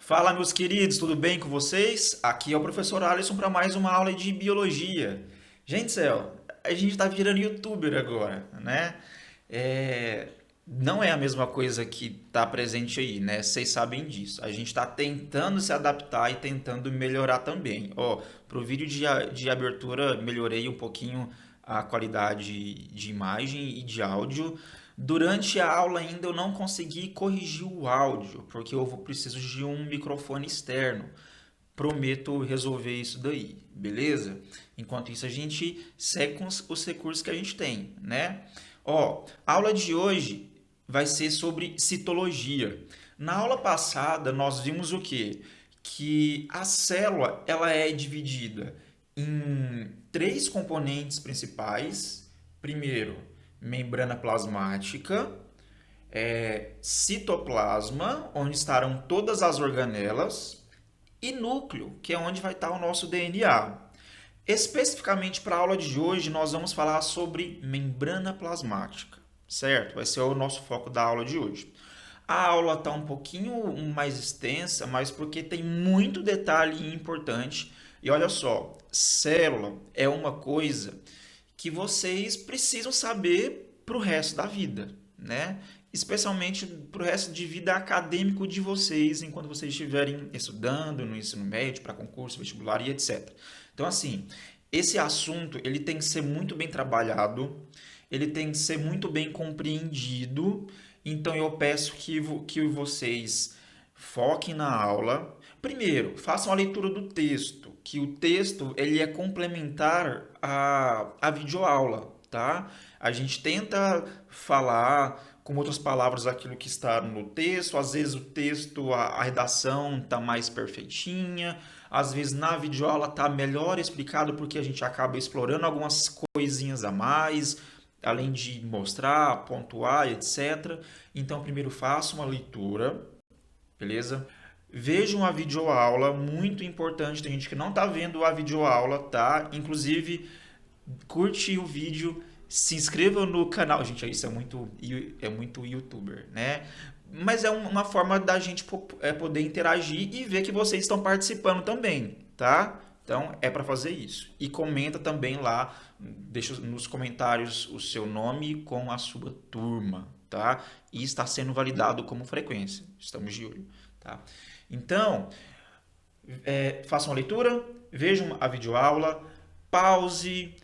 Fala, meus queridos, tudo bem com vocês? Aqui é o professor Alisson para mais uma aula de biologia. Gente, do céu, a gente está virando youtuber agora, né? É, Não é a mesma coisa que está presente aí, né? Vocês sabem disso. A gente está tentando se adaptar e tentando melhorar também. Ó, pro vídeo de abertura, melhorei um pouquinho a qualidade de imagem e de áudio. Durante a aula ainda eu não consegui corrigir o áudio, porque eu preciso de um microfone externo. Prometo resolver isso daí, beleza? Enquanto isso a gente segue com os recursos que a gente tem, né? Ó, a aula de hoje vai ser sobre citologia. Na aula passada nós vimos o quê? Que a célula ela é dividida em três componentes principais. Primeiro, membrana plasmática, citoplasma, onde estarão todas as organelas, e núcleo, que é onde vai estar o nosso DNA. Especificamente para a aula de hoje, nós vamos falar sobre membrana plasmática, certo? Vai ser o nosso foco da aula de hoje. A aula está um pouquinho mais extensa, mas porque tem muito detalhe importante. E olha só, célula é uma coisa que vocês precisam saber para o resto da vida, né? Especialmente para o resto de vida acadêmico de vocês, enquanto vocês estiverem estudando no ensino médio, para concurso, vestibular e etc. Então, assim, esse assunto ele tem que ser muito bem trabalhado, ele tem que ser muito bem compreendido. Então, eu peço que vocês foquem na aula. Primeiro, façam a leitura do texto, que o texto ele é complementar à videoaula, tá? A gente tenta falar com outras palavras aquilo que está no texto, às vezes o texto, a redação está mais perfeitinha, às vezes na videoaula está melhor explicado porque a gente acaba explorando algumas coisinhas a mais, além de mostrar, pontuar, etc. Então, primeiro faça uma leitura, beleza? Vejam a videoaula, muito importante. Tem gente que não está vendo a videoaula, tá? Inclusive, curte o vídeo, se inscreva no canal. Gente, isso é muito youtuber, né? Mas é uma forma da gente poder interagir e ver que vocês estão participando também, tá? Então é para fazer isso. E comenta também lá, deixa nos comentários o seu nome com a sua turma, tá? E está sendo validado como frequência. Estamos de olho, tá? Então, façam a leitura, vejam a videoaula, pause,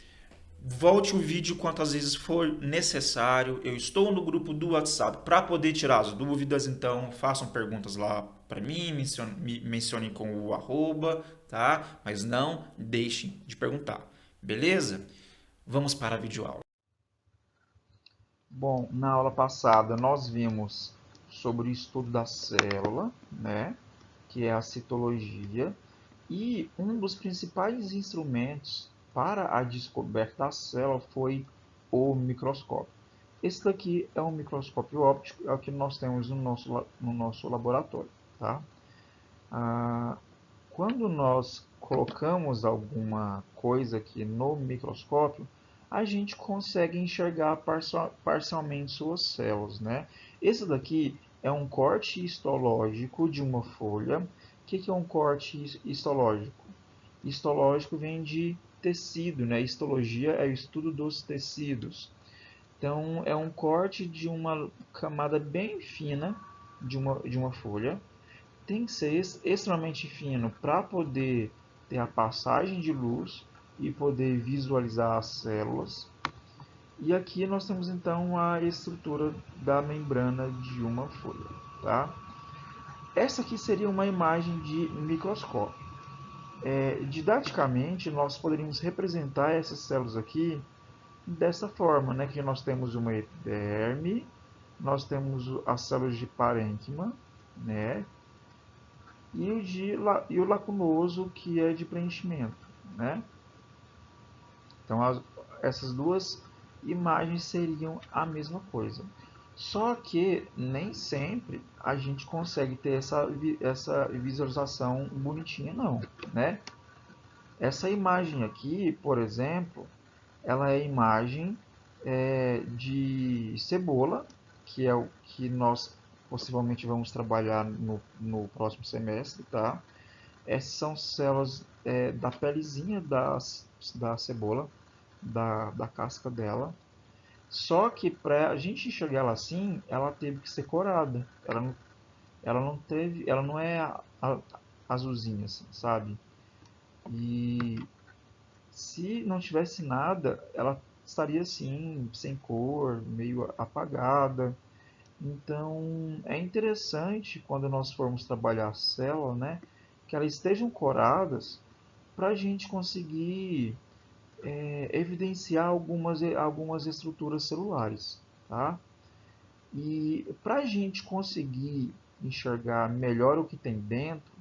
volte o vídeo quantas vezes for necessário. Eu estou no grupo do WhatsApp para poder tirar as dúvidas, então façam perguntas lá para mim, mencionem com o arroba, tá? Mas não deixem de perguntar, beleza? Vamos para a videoaula. Bom, na aula passada nós vimos sobre o estudo da célula, né, que é a citologia, e um dos principais instrumentos para a descoberta da célula foi o microscópio. Esse daqui é um microscópio óptico, é o que nós temos no nosso laboratório, tá? Ah, Quando nós colocamos alguma coisa aqui no microscópio, a gente consegue enxergar parcialmente suas células, né? Esse daqui é um corte histológico de uma folha. O que é um corte histológico? Histológico vem de tecido, né? Histologia é o estudo dos tecidos. Então, é um corte de uma camada bem fina de uma folha. Tem que ser extremamente fino para poder ter a passagem de luz e poder visualizar as células. E aqui nós temos então a estrutura da membrana de uma folha, tá? Essa aqui seria uma imagem de microscópio. Didaticamente, nós poderíamos representar essas células aqui dessa forma, né? Que nós temos uma epiderme, nós temos as células de parênquima, né? E o lacunoso, que é de preenchimento, né? Então, essas duas imagens seriam a mesma coisa. Só que nem sempre a gente consegue ter essa visualização bonitinha, não, né? Essa imagem aqui, por exemplo, ela é a imagem de cebola, que é o que nós possivelmente vamos trabalhar no próximo semestre, tá? Essas são células da pelezinha da cebola, da casca dela. Só que para a gente enxergar ela assim, ela teve que ser corada. Ela não é azulzinha, assim, sabe? E se não tivesse nada, ela estaria assim, sem cor, meio apagada. Então, é interessante quando nós formos trabalhar a célula, né, que elas estejam coradas para a gente conseguir evidenciar algumas estruturas celulares, tá? E para a gente conseguir enxergar melhor o que tem dentro,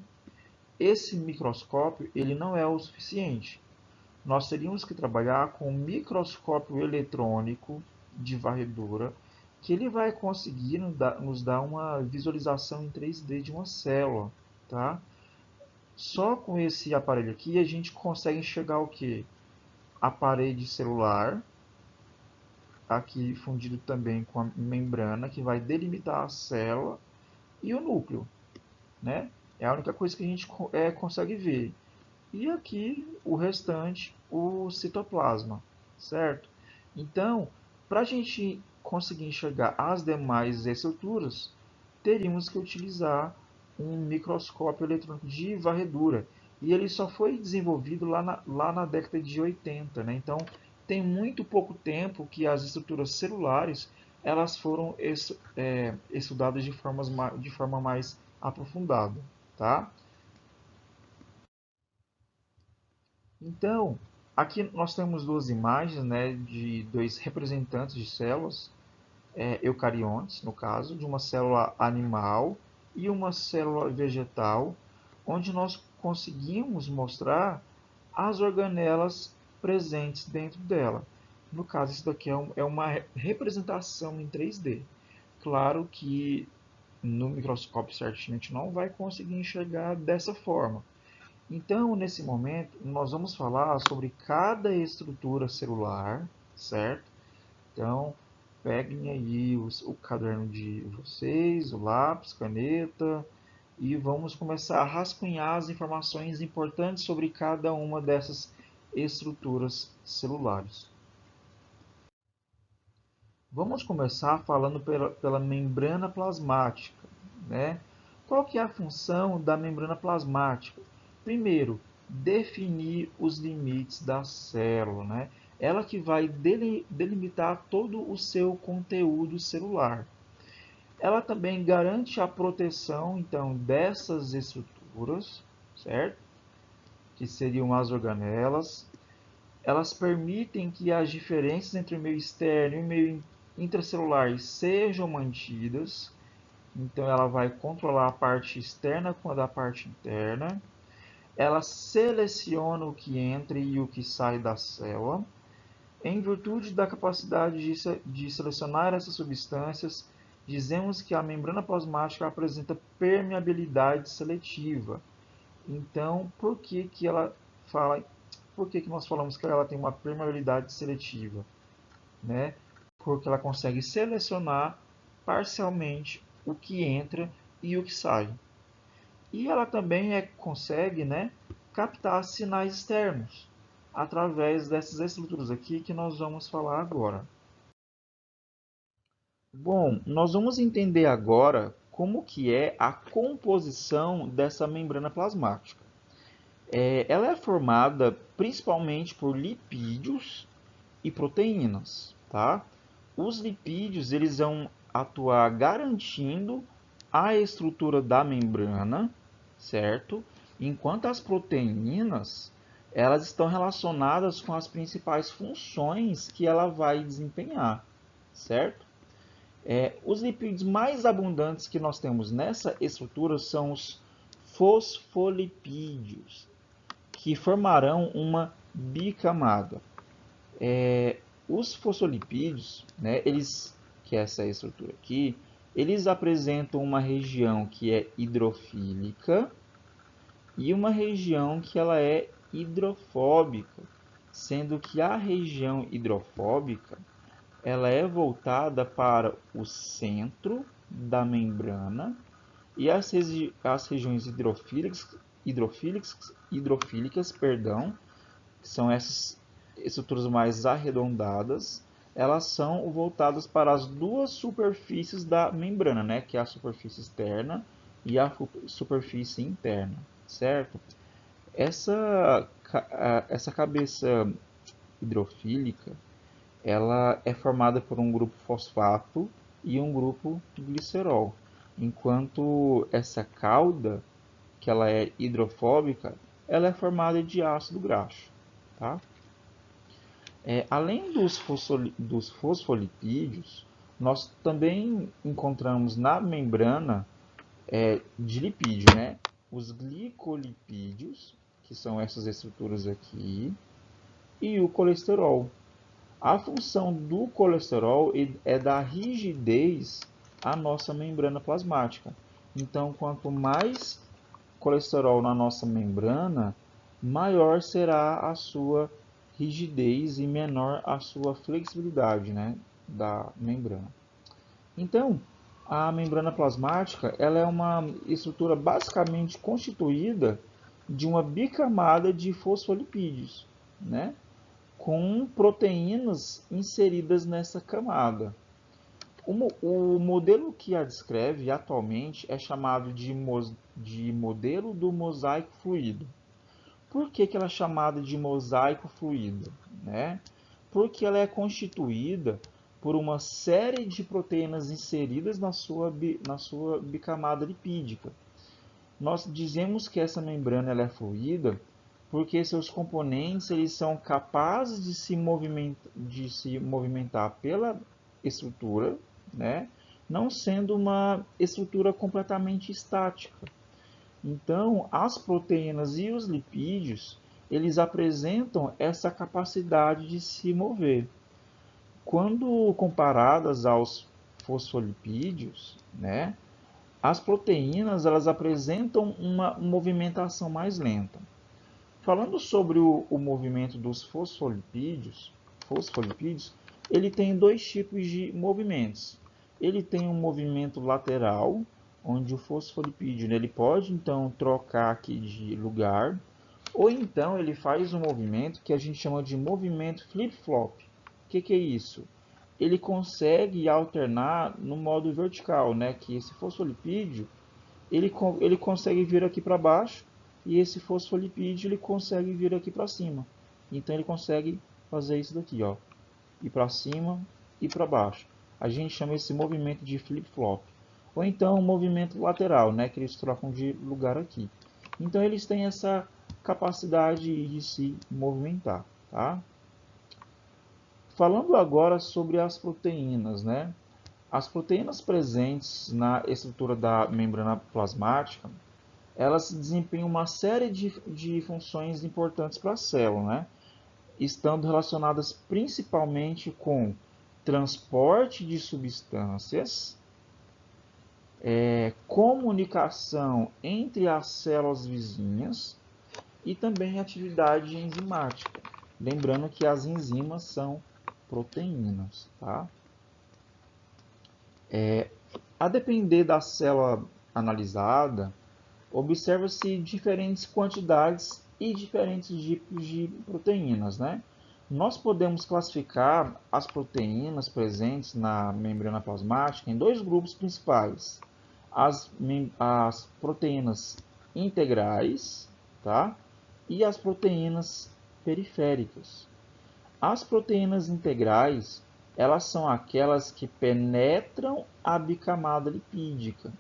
esse microscópio ele não é o suficiente. Nós teríamos que trabalhar com um microscópio eletrônico de varredura, que ele vai conseguir nos dar uma visualização em 3D de uma célula, tá? Só com esse aparelho aqui a gente consegue enxergar o que? A parede celular, aqui fundido também com a membrana que vai delimitar a célula e o núcleo, né? É a única coisa que a gente consegue ver. E aqui o restante, o citoplasma, certo? Então, para a gente conseguir enxergar as demais estruturas, teríamos que utilizar um microscópio eletrônico de varredura. E ele só foi desenvolvido lá na década de 80, né? Então, tem muito pouco tempo que as estruturas celulares elas foram estudadas de forma mais aprofundada, tá? Então, aqui nós temos duas imagens, né, de dois representantes de células, eucariontes, no caso, de uma célula animal e uma célula vegetal, onde nós conseguimos mostrar as organelas presentes dentro dela. No caso, isso daqui é uma representação em 3D. Claro que no microscópio certinho a gente não vai conseguir enxergar dessa forma. Então, nesse momento, nós vamos falar sobre cada estrutura celular, certo? Então, peguem aí o caderno de vocês, o lápis, caneta, e vamos começar a rascunhar as informações importantes sobre cada uma dessas estruturas celulares. Vamos começar falando pela membrana plasmática, né? Qual que é a função da membrana plasmática? Primeiro, definir os limites da célula, né? Ela que vai delimitar todo o seu conteúdo celular. Ela também garante a proteção, então, dessas estruturas, certo? Que seriam as organelas. Elas permitem que as diferenças entre o meio externo e o meio intracelular sejam mantidas. Então, ela vai controlar a parte externa com a da parte interna. Ela seleciona o que entra e o que sai da célula. Em virtude da capacidade de selecionar essas substâncias, dizemos que a membrana plasmática apresenta permeabilidade seletiva. Então, por que nós falamos que ela tem uma permeabilidade seletiva, né? Porque ela consegue selecionar parcialmente o que entra e o que sai. E ela também consegue, né, captar sinais externos através dessas estruturas aqui que nós vamos falar agora. Bom, nós vamos entender agora como que é a composição dessa membrana plasmática. Ela é formada principalmente por lipídios e proteínas, tá? Os lipídios eles vão atuar garantindo a estrutura da membrana, certo? Enquanto as proteínas elas estão relacionadas com as principais funções que ela vai desempenhar, certo? Os lipídios mais abundantes que nós temos nessa estrutura são os fosfolipídios, que formarão uma bicamada. Os fosfolipídios, né, que é essa estrutura aqui, eles apresentam uma região que é hidrofílica e uma região que ela é hidrofóbica, sendo que a região hidrofóbica ela é voltada para o centro, da membrana e as regiões hidrofílicas, perdão, que são essas estruturas mais arredondadas, elas são voltadas para as duas superfícies da membrana, né, que é a superfície externa e a superfície interna, certo? Essa cabeça hidrofílica, ela é formada por um grupo fosfato e um grupo glicerol, enquanto essa cauda, que ela é hidrofóbica, ela é formada de ácido graxo, tá? Além dos fosfolipídios, nós também encontramos na membrana de lipídio, né? Os glicolipídios, que são essas estruturas aqui, e o colesterol. A função do colesterol é dar rigidez à nossa membrana plasmática. Então, quanto mais colesterol na nossa membrana, maior será a sua rigidez e menor a sua flexibilidade, né, da membrana. Então, a membrana plasmática ela é uma estrutura basicamente constituída de uma bicamada de fosfolipídios, né, com proteínas inseridas nessa camada. O modelo que a descreve atualmente é chamado de modelo do mosaico fluido. Por que ela é chamada de mosaico fluido? Né? Porque ela é constituída por uma série de proteínas inseridas na sua bicamada lipídica. Nós dizemos que essa membrana ela é fluida porque seus componentes eles são capazes de se movimentar pela estrutura, né? Não sendo uma estrutura completamente estática. Então, as proteínas e os lipídios, eles apresentam essa capacidade de se mover. Quando comparadas aos fosfolipídios, né, as proteínas elas apresentam uma movimentação mais lenta. Falando sobre o movimento dos fosfolipídios, ele tem dois tipos de movimentos. Ele tem um movimento lateral, onde o fosfolipídio ele pode então trocar aqui de lugar, ou então ele faz um movimento que a gente chama de movimento flip-flop. O que é isso? Ele consegue alternar no modo vertical, né? Que esse fosfolipídio ele consegue vir aqui para baixo e esse fosfolipídio ele consegue vir aqui para cima. Então ele consegue fazer isso daqui, ó, ir para cima e para baixo. A gente chama esse movimento de flip-flop. Ou então movimento lateral, né, que eles trocam de lugar aqui. Então eles têm essa capacidade de se movimentar, tá? Falando agora sobre as proteínas, né? As proteínas presentes na estrutura da membrana plasmática, elas desempenham uma série de funções importantes para a célula, né? Estando relacionadas principalmente com transporte de substâncias, comunicação entre as células vizinhas e também atividade enzimática. Lembrando que as enzimas são proteínas, tá? A depender da célula analisada, observa-se diferentes quantidades e diferentes tipos de proteínas, né? Nós podemos classificar as proteínas presentes na membrana plasmática em dois grupos principais. As proteínas integrais, tá? E as proteínas periféricas. As proteínas integrais, elas são aquelas que penetram a bicamada lipídica.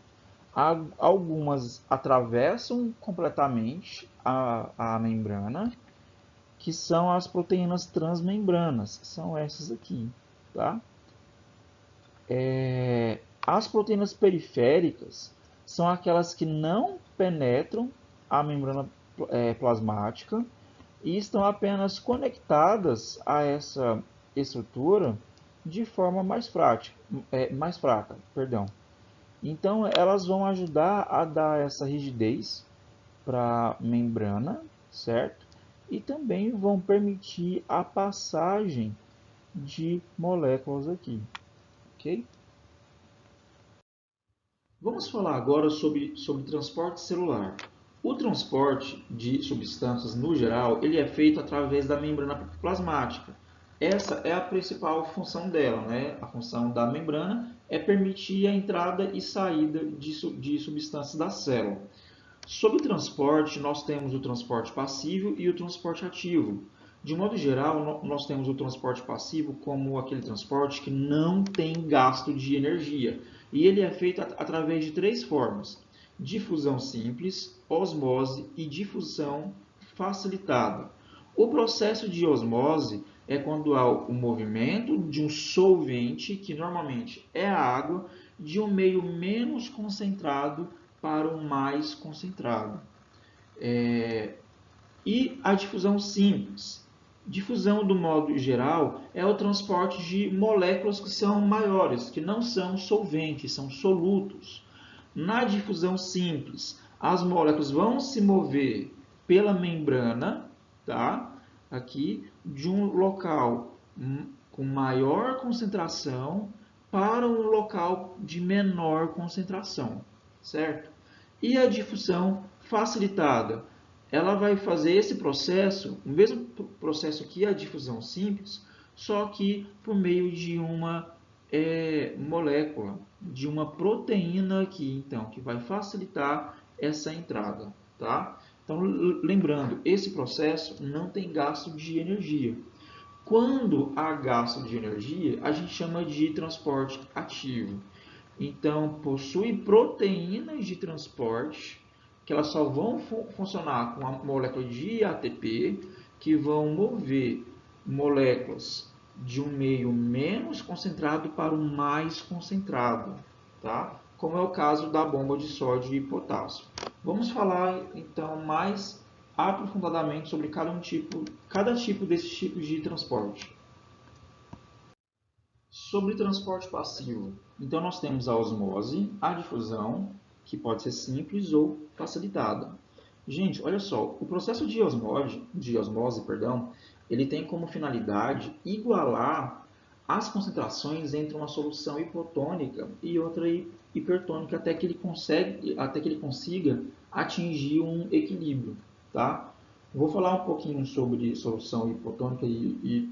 Algumas atravessam completamente a membrana, que são as proteínas transmembranas, são essas aqui, tá? As proteínas periféricas são aquelas que não penetram a membrana plasmática e estão apenas conectadas a essa estrutura de forma mais fraca, perdão. Então, elas vão ajudar a dar essa rigidez para a membrana, certo? E também vão permitir a passagem de moléculas aqui, ok? Vamos falar agora sobre transporte celular. O transporte de substâncias, no geral, ele é feito através da membrana plasmática. Essa é a principal função dela, né? A função da membrana é permitir a entrada e saída de substâncias da célula. Sobre o transporte, nós temos o transporte passivo e o transporte ativo. De modo geral, nós temos o transporte passivo como aquele transporte que não tem gasto de energia. E ele é feito através de três formas: difusão simples, osmose e difusão facilitada. O processo de osmose é quando há o movimento de um solvente, que normalmente é a água, de um meio menos concentrado para o mais concentrado. E a difusão simples. Difusão, do modo geral, é o transporte de moléculas que são maiores, que não são solventes, são solutos. Na difusão simples, as moléculas vão se mover pela membrana, tá? Aqui, de um local com maior concentração para um local de menor concentração, certo? E a difusão facilitada, ela vai fazer esse processo, o mesmo processo que a difusão simples, só que por meio de uma molécula, de uma proteína aqui, então, que vai facilitar essa entrada, tá? Então, lembrando, esse processo não tem gasto de energia. Quando há gasto de energia, a gente chama de transporte ativo. Então, possui proteínas de transporte que elas só vão funcionar com a molécula de ATP, que vão mover moléculas de um meio menos concentrado para um mais concentrado, tá? Como é o caso da bomba de sódio e potássio. Vamos falar então mais aprofundadamente sobre cada tipo desses tipos de transporte. Sobre transporte passivo, então nós temos a osmose, a difusão, que pode ser simples ou facilitada. Gente, olha só, o processo de osmose, ele tem como finalidade igualar as concentrações entre uma solução hipotônica e outra hipertônica até que ele consiga atingir um equilíbrio, tá? Vou falar um pouquinho sobre solução hipotônica e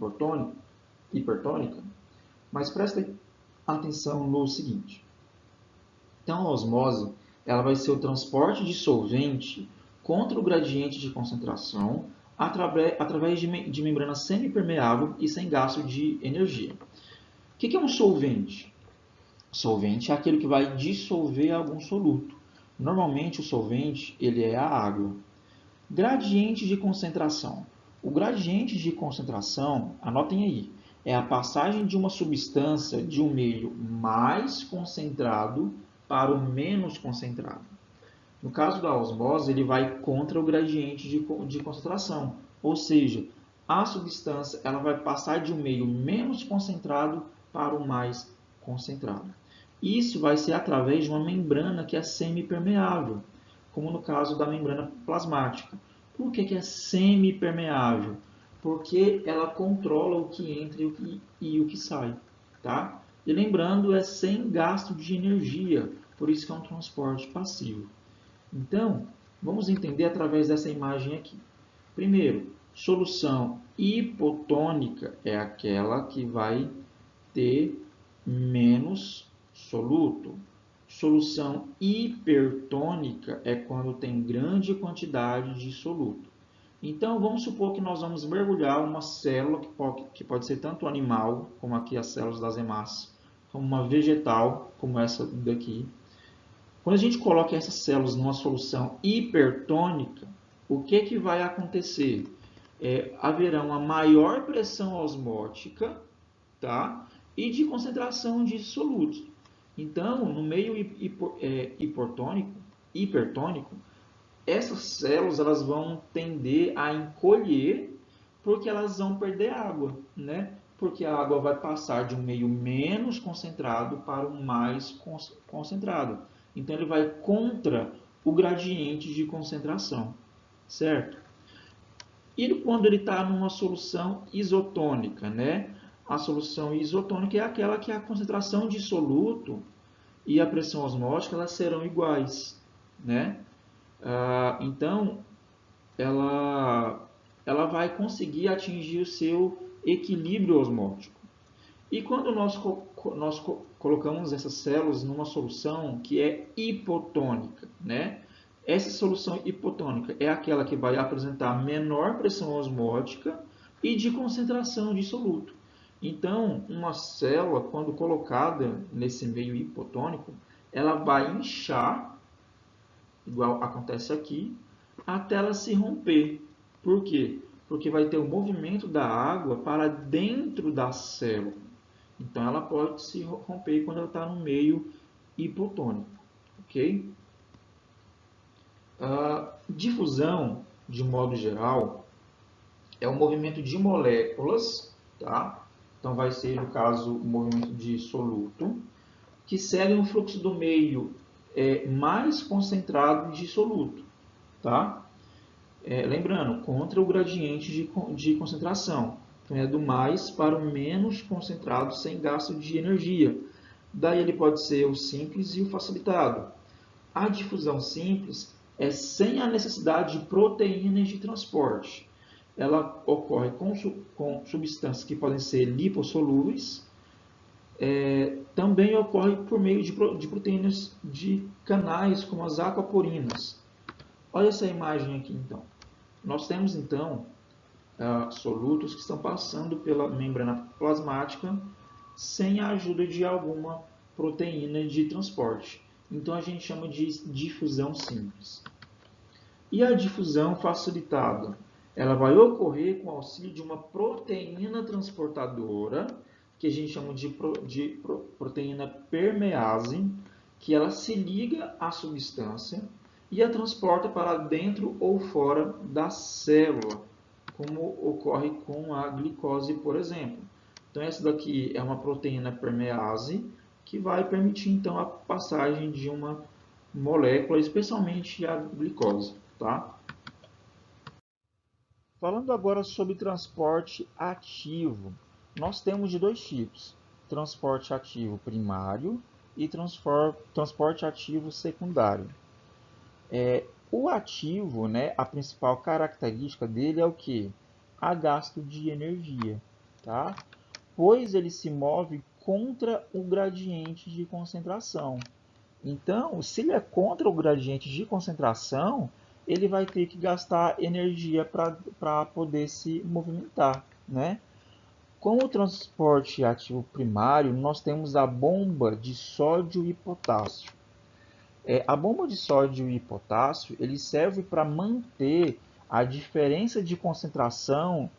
hipertônica, mas prestem atenção no seguinte. Então, a osmose ela vai ser o transporte de solvente contra o gradiente de concentração através de membrana semipermeável e sem gasto de energia. O que é um solvente? Solvente é aquele que vai dissolver algum soluto. Normalmente, o solvente ele é a água. Gradiente de concentração. O gradiente de concentração, anotem aí, é a passagem de uma substância de um meio mais concentrado para o menos concentrado. No caso da osmose, ele vai contra o gradiente de concentração, ou seja, a substância ela vai passar de um meio menos concentrado para o mais concentrado. Isso vai ser através de uma membrana que é semipermeável, como no caso da membrana plasmática. Por que é semipermeável? Porque ela controla o que entra e o que sai, tá? E lembrando, é sem gasto de energia, por isso que é um transporte passivo. Então, vamos entender através dessa imagem aqui. Primeiro, solução hipotônica é aquela que vai ter menos soluto. Solução hipertônica é quando tem grande quantidade de soluto. Então, vamos supor que nós vamos mergulhar uma célula, que pode ser tanto animal, como aqui as células das hemácias, como uma vegetal, como essa daqui. Quando a gente coloca essas células numa solução hipertônica, o que vai acontecer? Haverá uma maior pressão osmótica, tá? E de concentração de solutos. Então, no meio hipertônico, essas células elas vão tender a encolher porque elas vão perder água, né? Porque a água vai passar de um meio menos concentrado para um mais concentrado. Então, ele vai contra o gradiente de concentração, certo? E quando ele está numa solução isotônica, né? A solução isotônica é aquela que a concentração de soluto e a pressão osmótica elas serão iguais, né? Então, ela vai conseguir atingir o seu equilíbrio osmótico. E quando nós colocamos essas células numa solução que é hipotônica, né? Essa solução hipotônica é aquela que vai apresentar menor pressão osmótica e de concentração de soluto. Então, uma célula, quando colocada nesse meio hipotônico, ela vai inchar, igual acontece aqui, até ela se romper. Por quê? Porque vai ter o movimento da água para dentro da célula. Então, ela pode se romper quando ela está no meio hipotônico. Ok? A difusão, de modo geral, é um movimento de moléculas, tá? Então, vai ser, no caso, o movimento de soluto, que segue um fluxo do meio mais concentrado de soluto, tá? Lembrando, contra o gradiente de concentração. Então, é do mais para o menos concentrado sem gasto de energia. Daí ele pode ser o simples e o facilitado. A difusão simples é sem a necessidade de proteínas de transporte. Ela ocorre com substâncias que podem ser lipossolúveis. Também ocorre por meio de proteínas de canais, como as aquaporinas. Olha essa imagem aqui, então. Nós temos, então, solutos que estão passando pela membrana plasmática sem a ajuda de alguma proteína de transporte. Então, a gente chama de difusão simples. E a difusão facilitada? Ela vai ocorrer com o auxílio de uma proteína transportadora, que a gente chama de proteína permease, que ela se liga à substância e a transporta para dentro ou fora da célula, como ocorre com a glicose, por exemplo. Então, essa daqui é uma proteína permease que vai permitir, então, a passagem de uma molécula, especialmente a glicose. Tá? Falando agora sobre transporte ativo, nós temos de dois tipos: transporte ativo primário e transporte ativo secundário. O ativo, né, a principal característica dele é o que? A gasto de energia, tá? Pois ele se move contra o gradiente de concentração. Então, se ele é contra o gradiente de concentração, ele vai ter que gastar energia para poder se movimentar, né? Com o transporte ativo primário, nós temos a bomba de sódio e potássio. A bomba de sódio e potássio ele serve para manter a diferença de concentração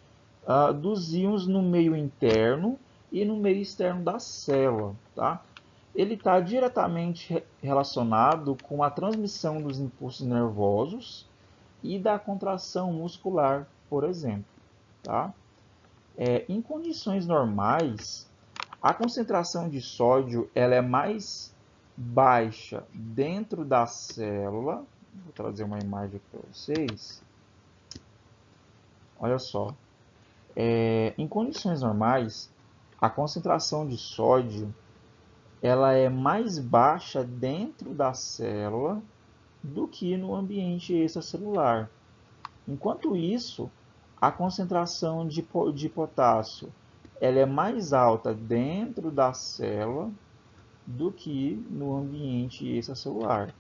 dos íons no meio interno e no meio externo da célula. Tá? Ele está diretamente relacionado com a transmissão dos impulsos nervosos e da contração muscular, por exemplo. Tá? Em condições normais, a concentração de sódio ela é mais baixa dentro da célula. Vou trazer uma imagem para vocês. Olha só. Em condições normais, a concentração de sódio ela é mais baixa dentro da célula do que no ambiente extracelular. Enquanto isso, a concentração de potássio ela é mais alta dentro da célula do que no ambiente extracelular.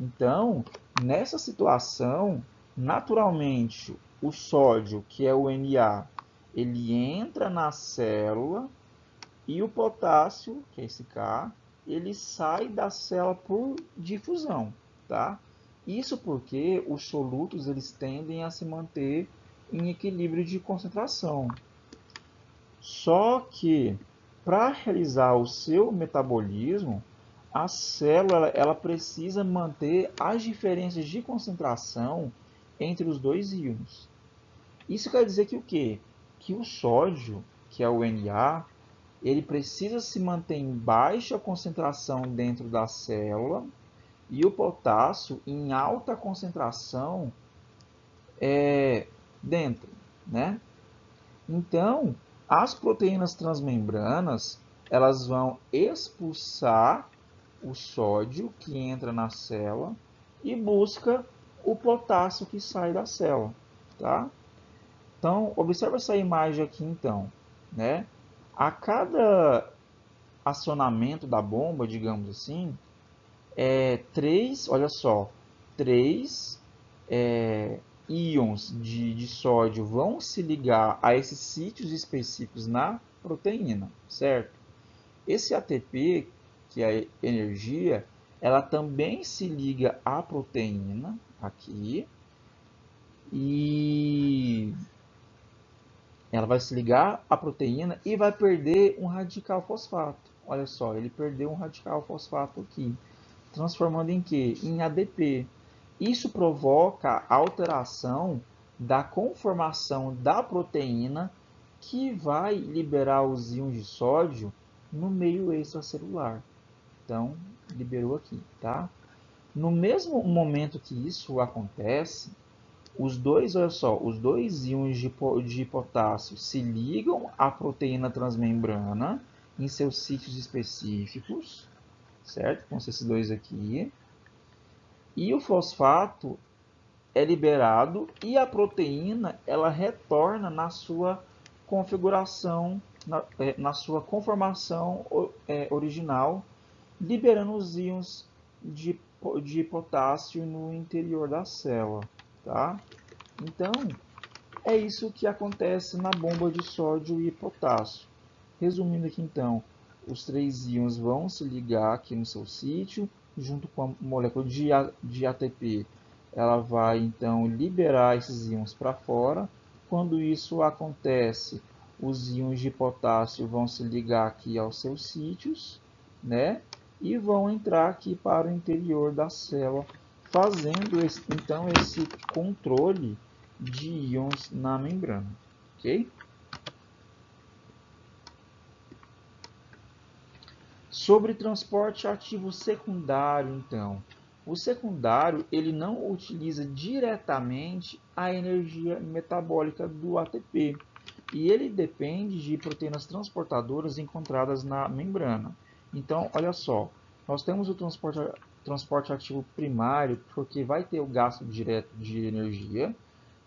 Então, nessa situação, naturalmente, o sódio, que é o Na, ele entra na célula e o potássio, que é esse K, ele sai da célula por difusão, tá? Isso porque os solutos eles tendem a se manter em equilíbrio de concentração. Só que para realizar o seu metabolismo, a célula ela precisa manter as diferenças de concentração entre os dois íons. Isso quer dizer que o quê? Que o sódio, que é o Na, ele precisa se manter em baixa concentração dentro da célula e o potássio em alta concentração dentro, né? Então, as proteínas transmembranas, elas vão expulsar o sódio que entra na célula e busca o potássio que sai da célula, tá? Então, observa essa imagem aqui então, né? A cada acionamento da bomba, digamos assim, olha só, três íons de sódio vão se ligar a esses sítios específicos na proteína, certo? Esse ATP, que é a energia, ela também se liga à proteína aqui e ela vai se ligar à proteína e vai perder um radical fosfato. Olha só, ele perdeu um radical fosfato aqui, transformando em quê? Em ADP. Isso provoca a alteração da conformação da proteína que vai liberar os íons de sódio no meio extracelular. Então, liberou aqui, tá? No mesmo momento que isso acontece, olha só, os dois íons de potássio se ligam à proteína transmembrana em seus sítios específicos, certo? Então, esses dois aqui. E o fosfato é liberado e a proteína ela retorna na sua configuração, na sua conformação original, liberando os íons de potássio no interior da célula, tá? Então, é isso que acontece na bomba de sódio e potássio. Resumindo aqui então, os três íons vão se ligar aqui no seu sítio, junto com a molécula de ATP. Ela vai então liberar esses íons para fora. Quando isso acontece, os íons de potássio vão se ligar aqui aos seus sítios, né? E vão entrar aqui para o interior da célula, fazendo então esse controle de íons na membrana, ok? Sobre transporte ativo secundário, então, o secundário ele não utiliza diretamente a energia metabólica do ATP e ele depende de proteínas transportadoras encontradas na membrana. Então, olha só, nós temos o transporte ativo primário porque vai ter o gasto direto de energia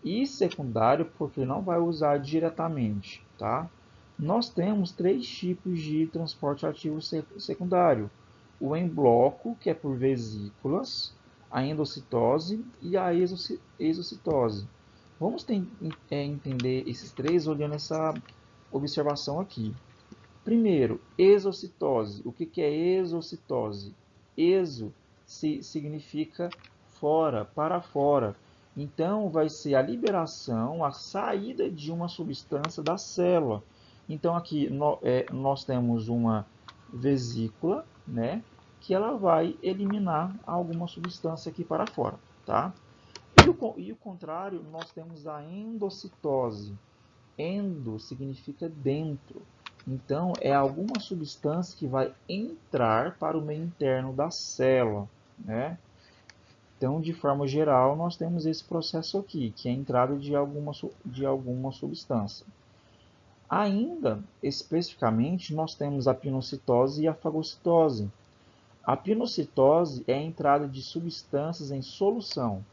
e secundário porque não vai usar diretamente, tá? Nós temos três tipos de transporte ativo secundário: o em bloco, que é por vesículas, a endocitose e a exocitose. Vamos entender esses três olhando essa observação aqui. Primeiro, exocitose. O que é exocitose? Exo significa fora, para fora. Então, vai ser a liberação, a saída de uma substância da célula. Então, aqui nós temos uma vesícula, né, que ela vai eliminar alguma substância aqui para fora, tá? E o contrário, nós temos a endocitose. Endo significa dentro. Então, é alguma substância que vai entrar para o meio interno da célula, né? Então, de forma geral, nós temos esse processo aqui, que é a entrada de alguma substância. Ainda, especificamente, nós temos a pinocitose e a fagocitose. A pinocitose é a entrada de substâncias em solução.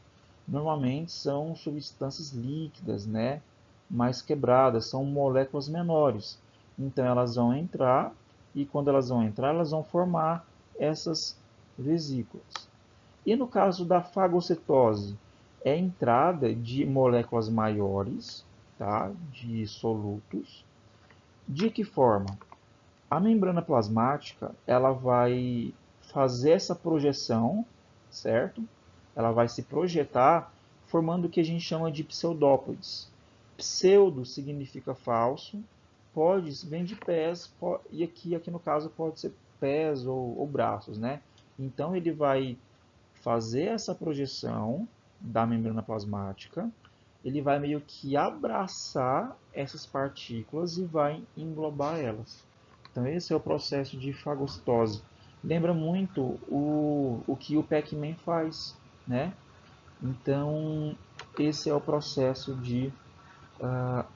Normalmente são substâncias líquidas, né? Mais quebradas, são moléculas menores. Então elas vão entrar e quando elas vão entrar, elas vão formar essas vesículas. E no caso da fagocitose, é a entrada de moléculas maiores, tá? De solutos. De que forma? A membrana plasmática, ela vai fazer essa projeção, certo? Ela vai se projetar formando o que a gente chama de pseudópodes. Pseudo significa falso, podes vem de pés, e aqui no caso pode ser pés ou braços, né? Então ele vai fazer essa projeção da membrana plasmática, ele vai meio que abraçar essas partículas e vai englobar elas. Então esse é o processo de fagocitose. Lembra muito o que o Pac-Man faz, né? Então esse é o processo de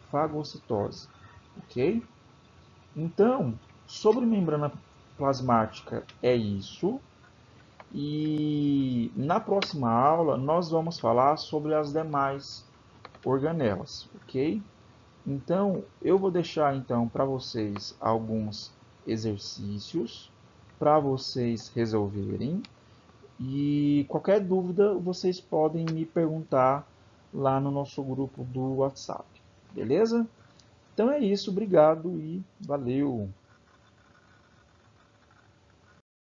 fagocitose, ok? Então, sobre membrana plasmática é isso. E na próxima aula nós vamos falar sobre as demais organelas, ok? Então eu vou deixar então para vocês alguns exercícios para vocês resolverem e qualquer dúvida vocês podem me perguntar lá no nosso grupo do WhatsApp, beleza? Então é isso, obrigado e valeu!